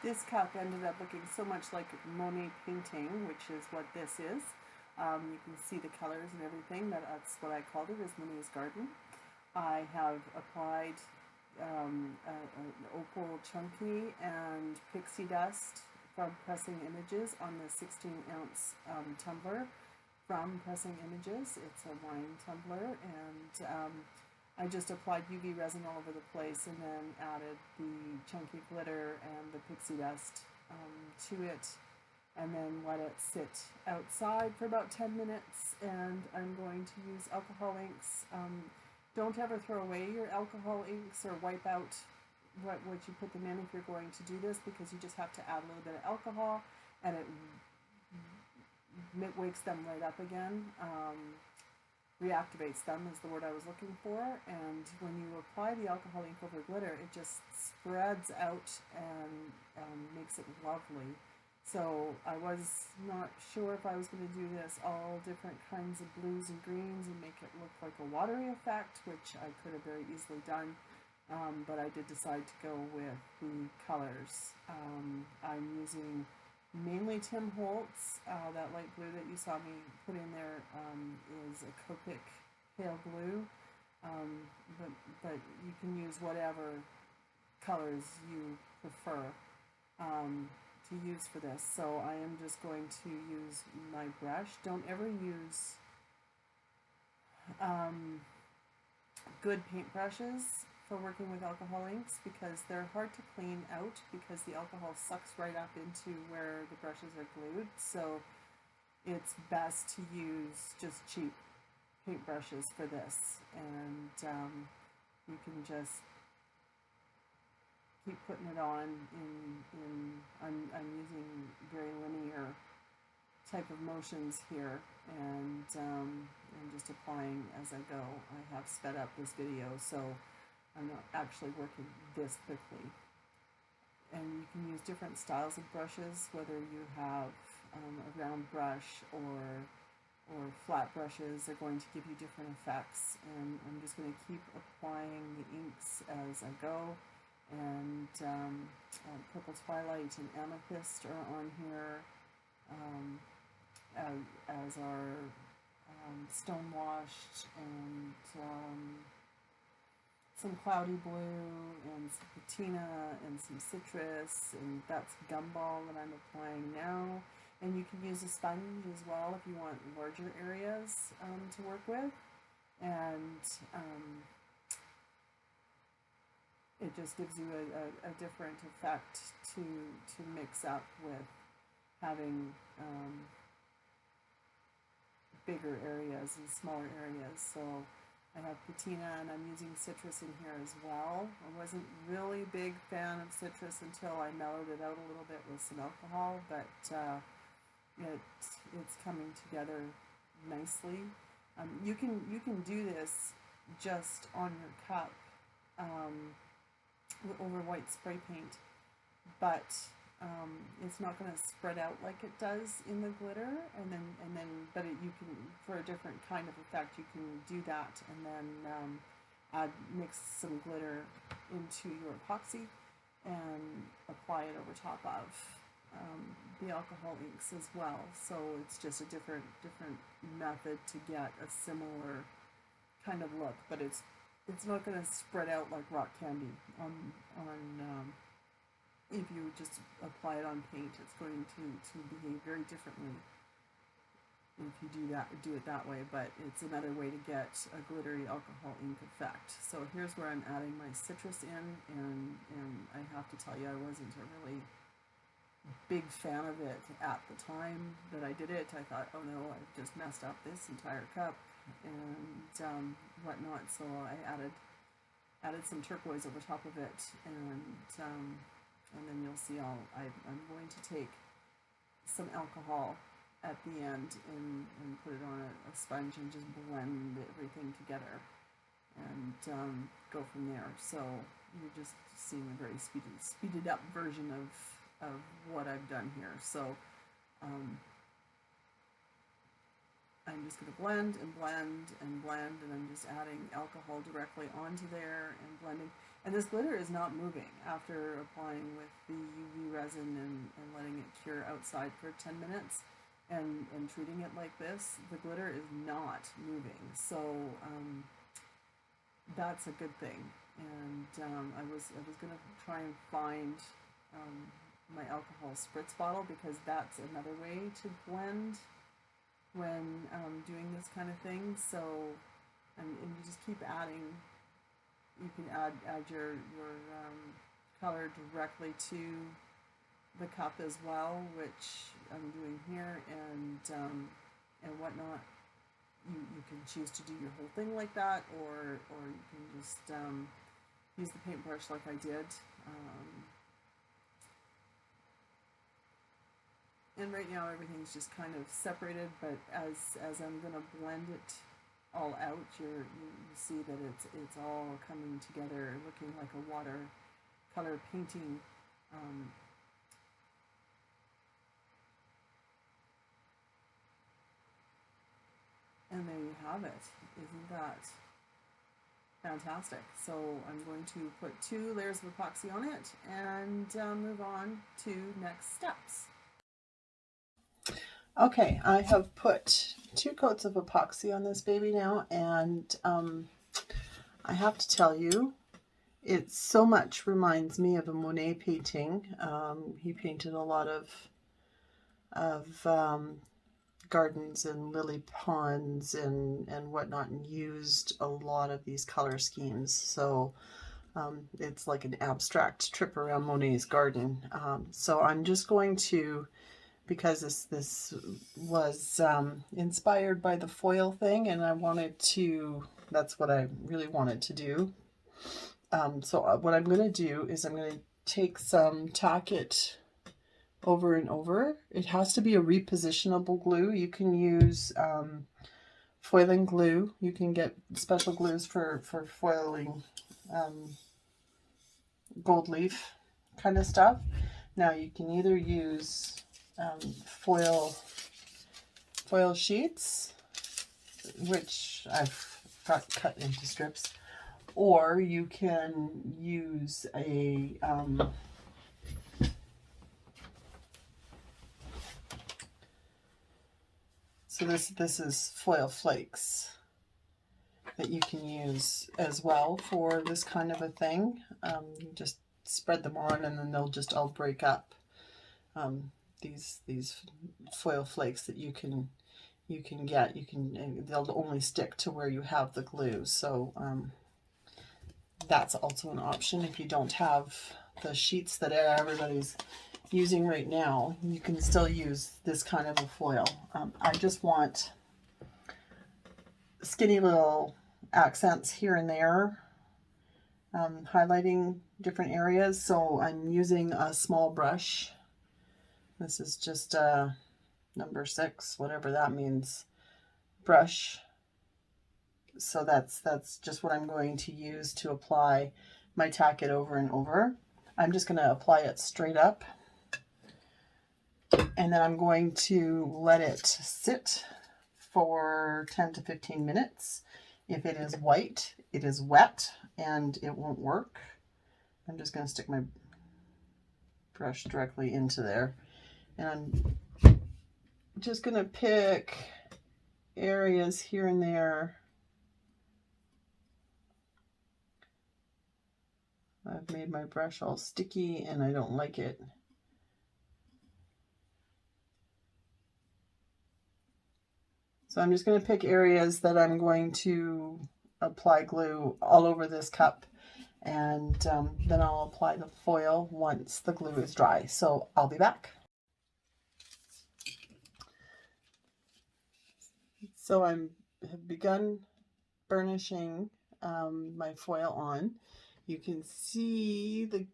This cup ended up looking so much like Monet painting, which is what this is. You can see the colors and everything. That's what I called it, is Monets Garden. I have applied an opal chunky and pixie dust from Pressing Images on the 16-ounce tumbler from Pressing Images. It's a wine tumbler, and I just applied UV resin all over the place and then added the chunky glitter and the pixie dust to it, and then let it sit outside for about 10 minutes. And I'm going to use alcohol inks. Don't ever throw away your alcohol inks or wipe out what you put them in if you're going to do this, because you just have to add a little bit of alcohol and it wakes them right up again. Reactivates them is the word I was looking for. And when you apply the alcohol ink over glitter, it just spreads out and makes it lovely. So I was not sure if I was going to do this all different kinds of blues and greens and make it look like a watery effect, which I could have very easily done, but I did decide to go with the colors. I'm using mainly Tim Holtz. That light blue that you saw me put in there is a Copic pale blue, but you can use whatever colors you prefer to use for this. So I am just going to use my brush. Don't ever use good paint brushes for working with alcohol inks, because they're hard to clean out because the alcohol sucks right up into where the brushes are glued. So it's best to use just cheap paint brushes for this, and you can just keep putting it on I'm using very linear type of motions here, and I'm just applying as I go. I have sped up this video, so I'm not actually working this quickly. And you can use different styles of brushes, whether you have a round brush or flat brushes. They're going to give you different effects, and I'm just going to keep applying the inks as I go. And Purple Twilight and Amethyst are on here, as are Stonewashed and some Cloudy Blue and some Patina and some Citrus, and that's Gumball that I'm applying now. And you can use a sponge as well if you want larger areas to work with. And it just gives you a different effect to mix up with having bigger areas and smaller areas. So I have patina, and I'm using citrus in here as well. I wasn't really a big fan of citrus until I mellowed it out a little bit with some alcohol, but it's coming together nicely. You can do this just on your cup over white spray paint, but it's not going to spread out like it does in the glitter. But you can, for a different kind of effect, you can do that, and then mix some glitter into your epoxy and apply it over top of the alcohol inks as well. So it's just a different method to get a similar kind of look, but it's not going to spread out like rock candy on if you just apply it on paint. It's going to behave very differently if you do it that way, but it's another way to get a glittery alcohol ink effect. So here's where I'm adding my citrus in, and I have to tell you, I wasn't a really big fan of it at the time that I did it. I thought, oh no, I've just messed up this entire cup and whatnot. So I added some turquoise over top of it, and then you'll see I'm going to take some alcohol at the end and put it on a sponge and just blend everything together and go from there. So you're just seeing a very speeded up version of what I've done here. So I'm just going to blend and blend and blend, and I'm just adding alcohol directly onto there and blending. And this glitter is not moving after applying with the UV resin and letting it cure outside for 10 minutes and treating it like this, the glitter is not moving. So that's a good thing. And I was gonna try and find my alcohol spritz bottle, because that's another way to blend when doing this kind of thing. So and you just keep adding. You can add your color directly to the cup as well, which I'm doing here, and whatnot. You can choose to do your whole thing like that, or you can just use the paintbrush like I did. And right now everything's just kind of separated, but as I'm gonna blend it all out, you see that it's all coming together, looking like a watercolor painting. And there you have it. Isn't that fantastic? So I'm going to put 2 layers of epoxy on it and move on to next steps. Okay, I have put 2 coats of epoxy on this baby now, and I have to tell you, it so much reminds me of a Monet painting. He painted a lot of gardens and lily ponds and whatnot, and used a lot of these color schemes. So it's like an abstract trip around Monet's garden. So I'm just going to, because this was inspired by the foil thing, and I wanted to, that's what I really wanted to do. So what I'm going to do is I'm going to take some, tack it over and over. It has to be a repositionable glue. You can use foiling glue. You can get special glues for foiling gold leaf kind of stuff. Now you can either use foil sheets, which I've got cut into strips, or you can use a so this is foil flakes that you can use as well for this kind of a thing. You just spread them on, and then they'll just all break up. These foil flakes that you can get, they'll only stick to where you have the glue. So that's also an option. If you don't have the sheets that everybody's using right now, you can still use this kind of a foil. I just want skinny little accents here and there, highlighting different areas. So I'm using a small brush. This is just a number 6, whatever that means, brush. So that's just what I'm going to use to apply my tack it over and over. I'm just going to apply it straight up, and then I'm going to let it sit for 10 to 15 minutes. If it is white, it is wet and it won't work. I'm just going to stick my brush directly into there, and I'm just going to pick areas here and there. I've made my brush all sticky and I don't like it. So I'm just going to pick areas that I'm going to apply glue all over this cup, and then I'll apply the foil once the glue is dry. So I'll be back. So have begun burnishing my foil on. You can see the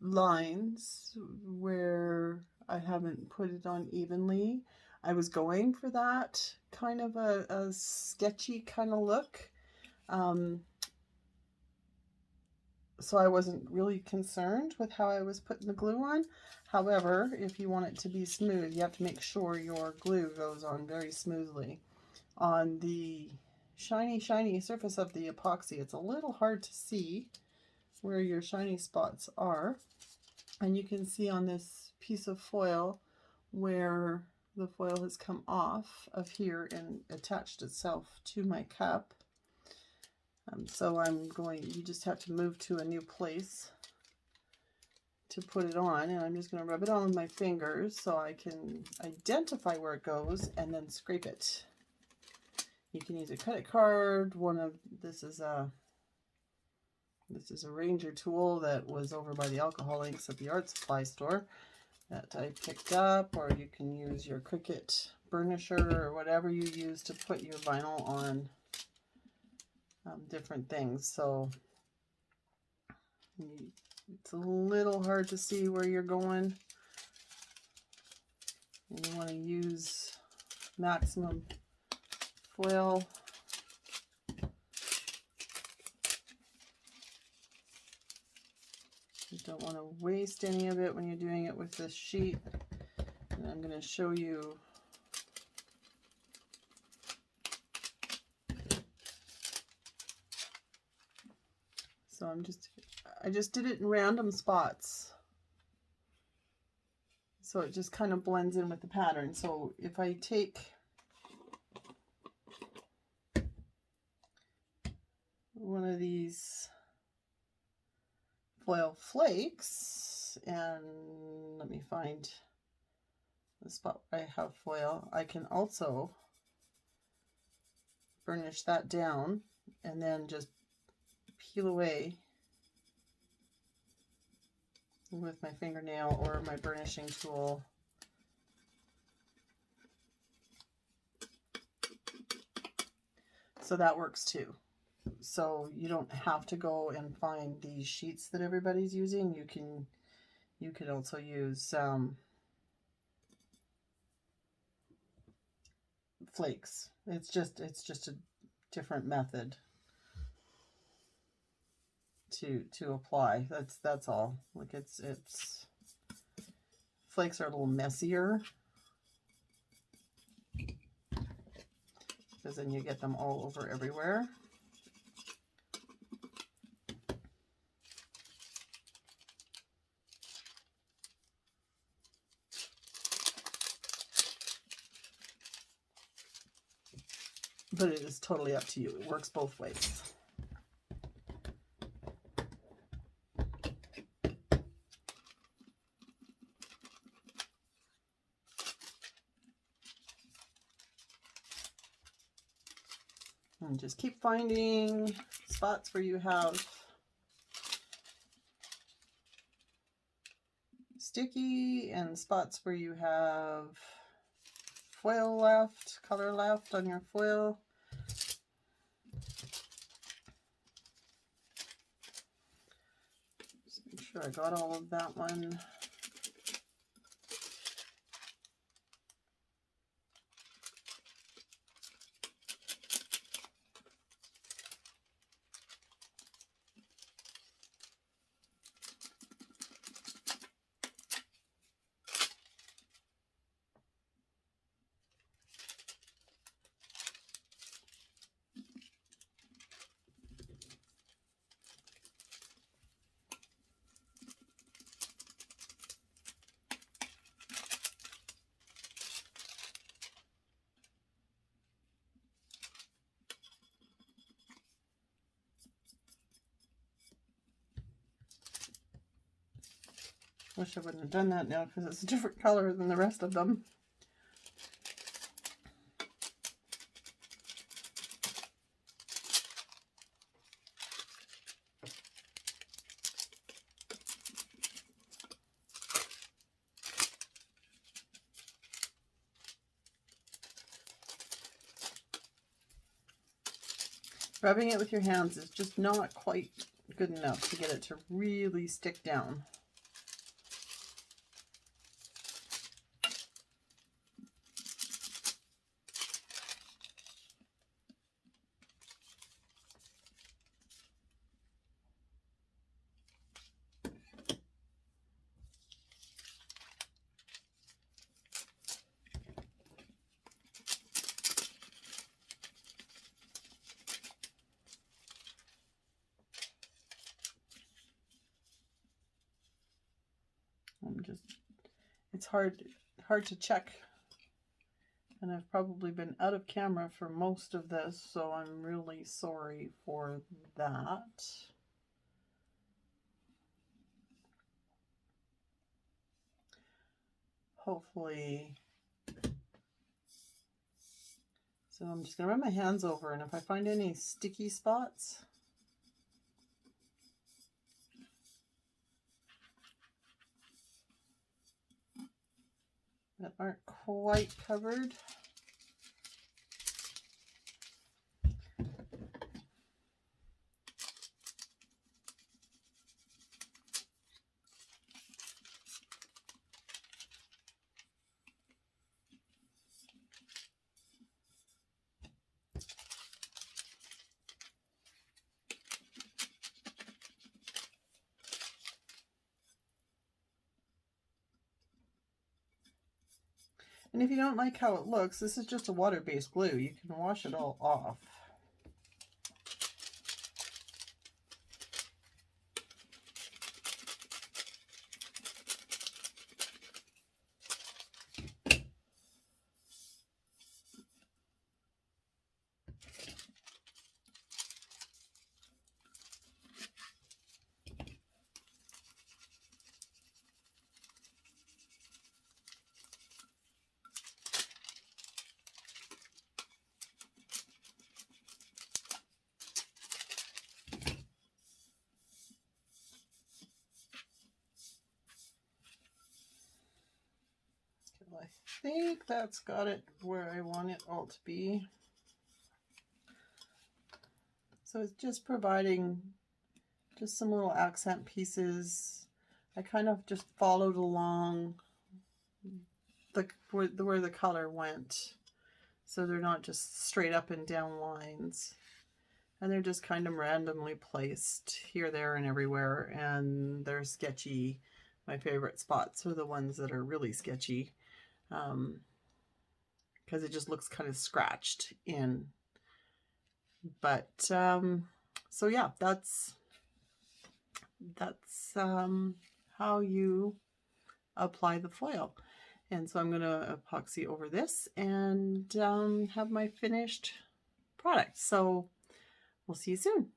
lines where I haven't put it on evenly. I was going for that kind of a sketchy kind of look. So I wasn't really concerned with how I was putting the glue on. However, if you want it to be smooth, you have to make sure your glue goes on very smoothly. On the shiny surface of the epoxy, it's a little hard to see where your shiny spots are. And you can see on this piece of foil where the foil has come off of here and attached itself to my cup. So you just have to move to a new place to put it on, and I'm just going to rub it on with my fingers so I can identify where it goes and then scrape it. You can use a credit card. This is a Ranger tool that was over by the alcohol inks at the art supply store that I picked up, or you can use your Cricut burnisher or whatever you use to put your vinyl on different things. So it's a little hard to see where you're going, and you want to use maximum foil. You don't want to waste any of it when you're doing it with this sheet. And I'm going to show you so I just did it in random spots, so it just kind of blends in with the pattern. So if I take one of these foil flakes, and let me find the spot where I have foil, I can also burnish that down and then just peel away with my fingernail or my burnishing tool. So that works too. So you don't have to go and find these sheets that everybody's using. You can also use flakes. It's just a different method to apply. That's all. Like it's flakes are a little messier because then you get them all over everywhere. But it is totally up to you. It works both ways. And just keep finding spots where you have sticky and spots where you have foil left, color left on your foil. Just make sure I got all of that one. Wish I wouldn't have done that now because it's a different color than the rest of them. Rubbing it with your hands is just not quite good enough to get it to really stick down. it's hard to check. And I've probably been out of camera for most of this, so I'm really sorry for that. Hopefully. So I'm just going to run my hands over, and if I find any sticky spots, that aren't quite covered, and if you don't like how it looks, this is just a water-based glue. You can wash it all off. I think that's got it where I want it all to be. So it's just providing just some little accent pieces. I kind of just followed along where the color went, so they're not just straight up and down lines. And they're just kind of randomly placed here, there, and everywhere, and they're sketchy. My favorite spots are the ones that are really sketchy, because it just looks kind of scratched in. But so yeah, that's how you apply the foil. And so I'm going to epoxy over this and have my finished product. So we'll see you soon.